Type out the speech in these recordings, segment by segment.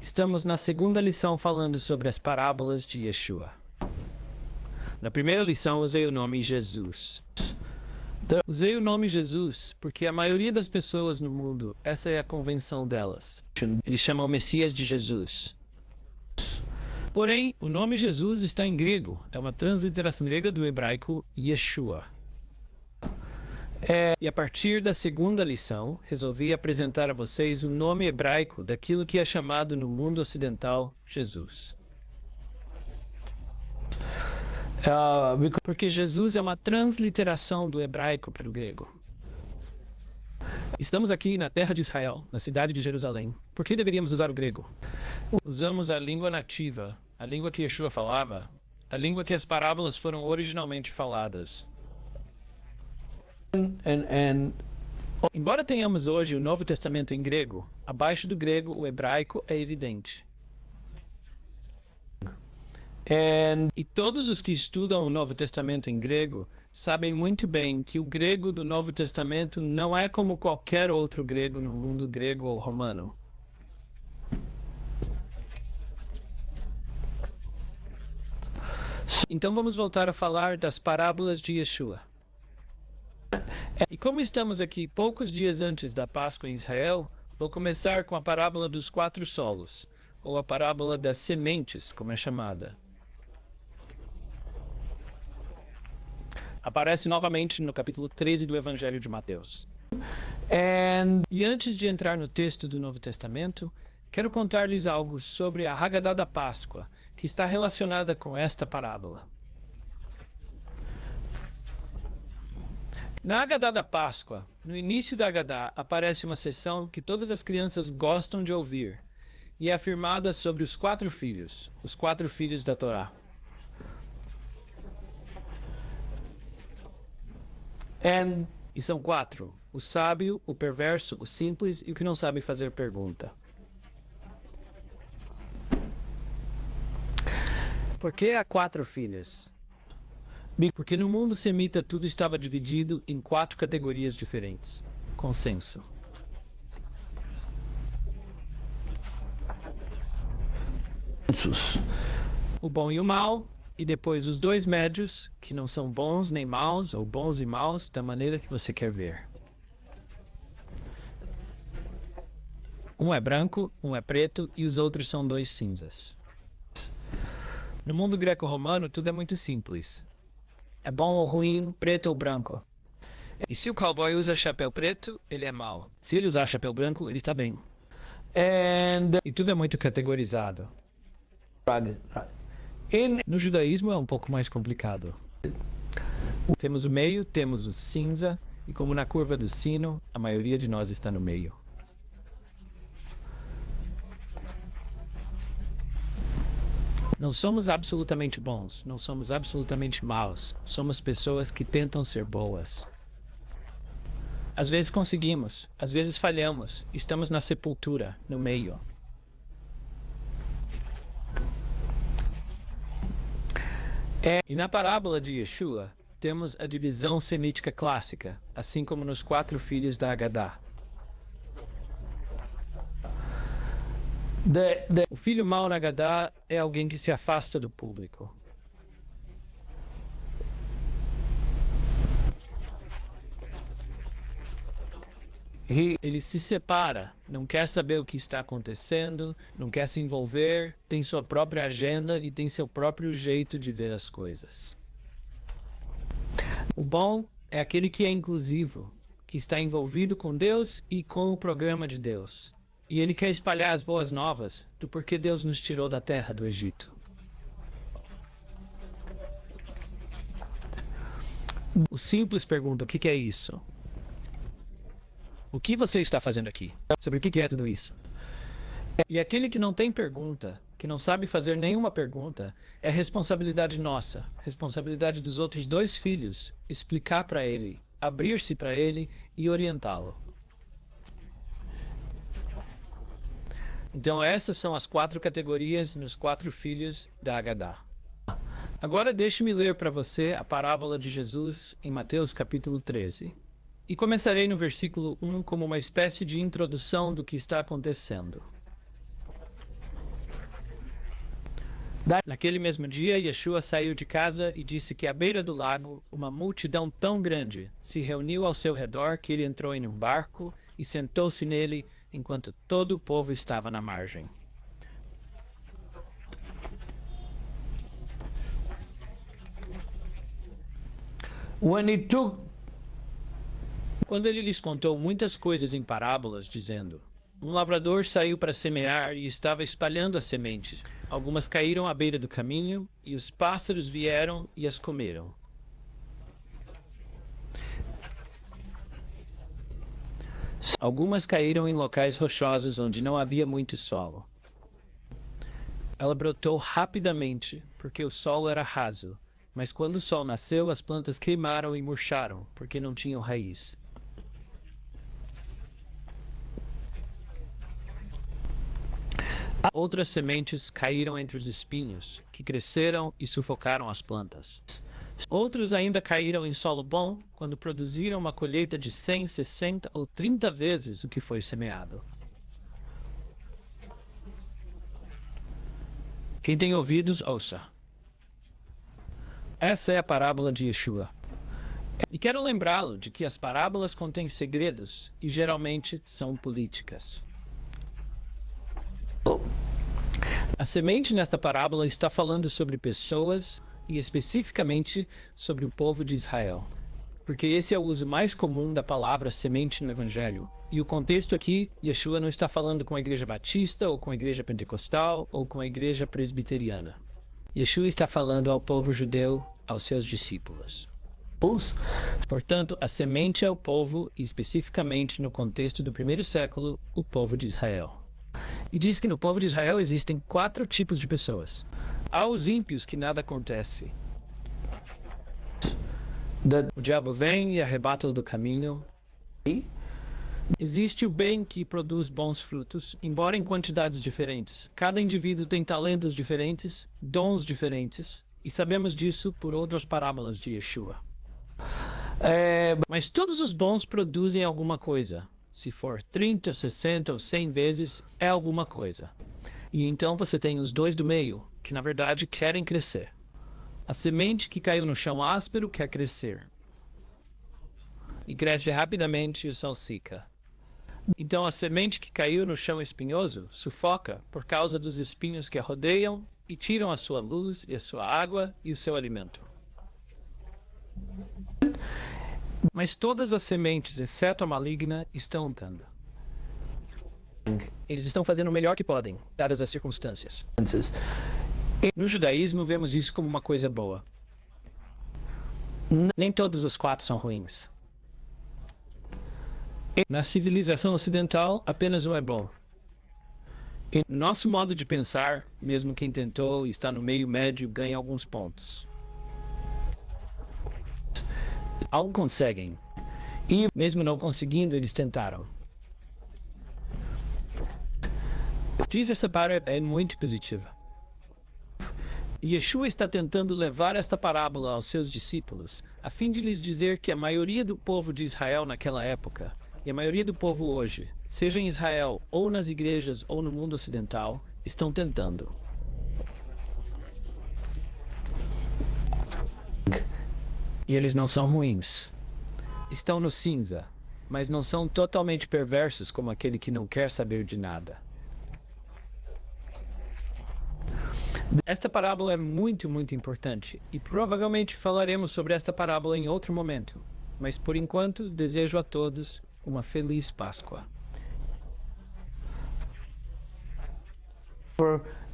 Estamos na segunda lição falando sobre as parábolas de Yeshua. Na primeira lição usei o nome Jesus. Usei o nome Jesus porque a maioria das pessoas no mundo, essa é a convenção delas. Eles chamam o Messias de Jesus. Porém, o nome Jesus está em grego. É uma transliteração grega do hebraico Yeshua. E a partir da segunda lição, resolvi apresentar a vocês o nome hebraico daquilo que é chamado no mundo ocidental Jesus. Porque Jesus é uma transliteração do hebraico para o grego. Estamos aqui na terra de Israel, na cidade de Jerusalém. Por que deveríamos usar o grego? Usamos a língua nativa, a língua que Yeshua falava, a língua que as parábolas foram originalmente faladas. Embora tenhamos hoje o Novo Testamento em grego, abaixo do grego o hebraico é evidente. E todos os que estudam o Novo Testamento em grego sabem muito bem que o grego do Novo Testamento não é como qualquer outro grego no mundo grego ou romano. Então vamos voltar a falar das parábolas de Yeshua. E como estamos aqui poucos dias antes da Páscoa em Israel, vou começar com a parábola dos 4 solos, ou a parábola das sementes, como é chamada. Aparece novamente no capítulo 13 do Evangelho de Mateus. E antes de entrar no texto do Novo Testamento, quero contar-lhes algo sobre a Haggadah da Páscoa, que está relacionada com esta parábola. Na Haggadah da Páscoa, no início da Haggadah, aparece uma seção que todas as crianças gostam de ouvir, e é afirmada sobre os 4 filhos, os 4 filhos da Torá. E são 4, o sábio, o perverso, o simples e o que não sabe fazer pergunta. Por que há 4 filhos? Porque no mundo semita tudo estava dividido em 4 categorias diferentes. Consenso. O bom e o mal, e depois os 2 médios, que não são bons nem maus, ou bons e maus, da maneira que você quer ver. Um é branco, um é preto, e os outros são 2 cinzas. No mundo greco-romano, tudo é muito simples. É bom ou ruim, preto ou branco. E se o cowboy usa chapéu preto, ele é mau. Se ele usar chapéu branco, ele está bem. E tudo é muito categorizado. No judaísmo é um pouco mais complicado. Temos o meio, temos o cinza, e como na curva do sino, a maioria de nós está no meio. Não somos absolutamente bons, não somos absolutamente maus. Somos pessoas que tentam ser boas. Às vezes conseguimos, às vezes falhamos. Estamos na sepultura, no meio. E na parábola de Yeshua, temos a divisão semítica clássica, assim como nos 4 filhos da Haggadah. O filho mau na Haggadah é alguém que se afasta do público. Ele se separa, não quer saber o que está acontecendo, não quer se envolver, tem sua própria agenda e tem seu próprio jeito de ver as coisas. O bom é aquele que é inclusivo, que está envolvido com Deus e com o programa de Deus. E ele quer espalhar as boas novas do porquê Deus nos tirou da terra do Egito. O simples pergunta: o que é isso? O que você está fazendo aqui? Sobre o que é tudo isso? E aquele que não tem pergunta, que não sabe fazer nenhuma pergunta, é responsabilidade nossa, responsabilidade dos outros 2 filhos, explicar para ele, abrir-se para ele e orientá-lo. Então essas são as 4 categorias nos 4 filhos da Haggadah. Agora deixe-me ler para você a parábola de Jesus em Mateus capítulo 13. E começarei no versículo 1 como uma espécie de introdução do que está acontecendo. Naquele mesmo dia, Yeshua saiu de casa e disse que à beira do lago, uma multidão tão grande se reuniu ao seu redor que ele entrou em um barco e sentou-se nele enquanto todo o povo estava na margem. Quando ele lhes contou muitas coisas em parábolas, dizendo: Um lavrador saiu para semear e estava espalhando as sementes. Algumas caíram à beira do caminho, e os pássaros vieram e as comeram. Algumas caíram em locais rochosos onde não havia muito solo. Ela brotou rapidamente, porque o solo era raso, mas quando o sol nasceu, as plantas queimaram e murcharam, porque não tinham raiz. Outras sementes caíram entre os espinhos, que cresceram e sufocaram as plantas. Outros ainda caíram em solo bom, quando produziram uma colheita de 100, 60 ou 30 vezes o que foi semeado. Quem tem ouvidos, ouça. Essa é a parábola de Yeshua. E quero lembrá-lo de que as parábolas contêm segredos e geralmente são políticas. A semente nesta parábola está falando sobre pessoas e especificamente sobre o povo de Israel, porque esse é o uso mais comum da palavra semente no Evangelho. E o contexto aqui, Yeshua não está falando com a igreja batista, ou com a igreja pentecostal, ou com a igreja presbiteriana. Yeshua está falando ao povo judeu, aos seus discípulos. Portanto, a semente é o povo, e especificamente no contexto do primeiro século, o povo de Israel. E diz que no povo de Israel existem 4 tipos de pessoas. Há os ímpios que nada acontece. O diabo vem e arrebata-o do caminho. Existe o bem que produz bons frutos, embora em quantidades diferentes. Cada indivíduo tem talentos diferentes, dons diferentes, e sabemos disso por outras parábolas de Yeshua. Mas todos os bons produzem alguma coisa. Se for 30, 60 ou 100 vezes, é alguma coisa. E então você tem os dois do meio, que na verdade querem crescer. A semente que caiu no chão áspero quer crescer. E cresce rapidamente e o salsica. Então a semente que caiu no chão espinhoso sufoca por causa dos espinhos que a rodeiam e tiram a sua luz e a sua água e o seu alimento. Mas todas as sementes, exceto a maligna, estão dando. Eles estão fazendo o melhor que podem, dadas as circunstâncias. No judaísmo, vemos isso como uma coisa boa. Nem todos os 4 são ruins. Na civilização ocidental, apenas um é bom. No nosso modo de pensar, mesmo quem tentou e está no meio médio ganha alguns pontos. Algo conseguem. E mesmo não conseguindo, eles tentaram. Diz essa parábola é muito positiva. Yeshua está tentando levar esta parábola aos seus discípulos, a fim de lhes dizer que a maioria do povo de Israel naquela época, e a maioria do povo hoje, seja em Israel, ou nas igrejas, ou no mundo ocidental, estão tentando. E eles não são ruins. Estão no cinza, mas não são totalmente perversos como aquele que não quer saber de nada. Esta parábola é muito, muito importante, e provavelmente falaremos sobre esta parábola em outro momento. Mas por enquanto, desejo a todos uma feliz Páscoa.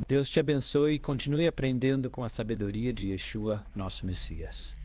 Deus te abençoe e continue aprendendo com a sabedoria de Yeshua, nosso Messias.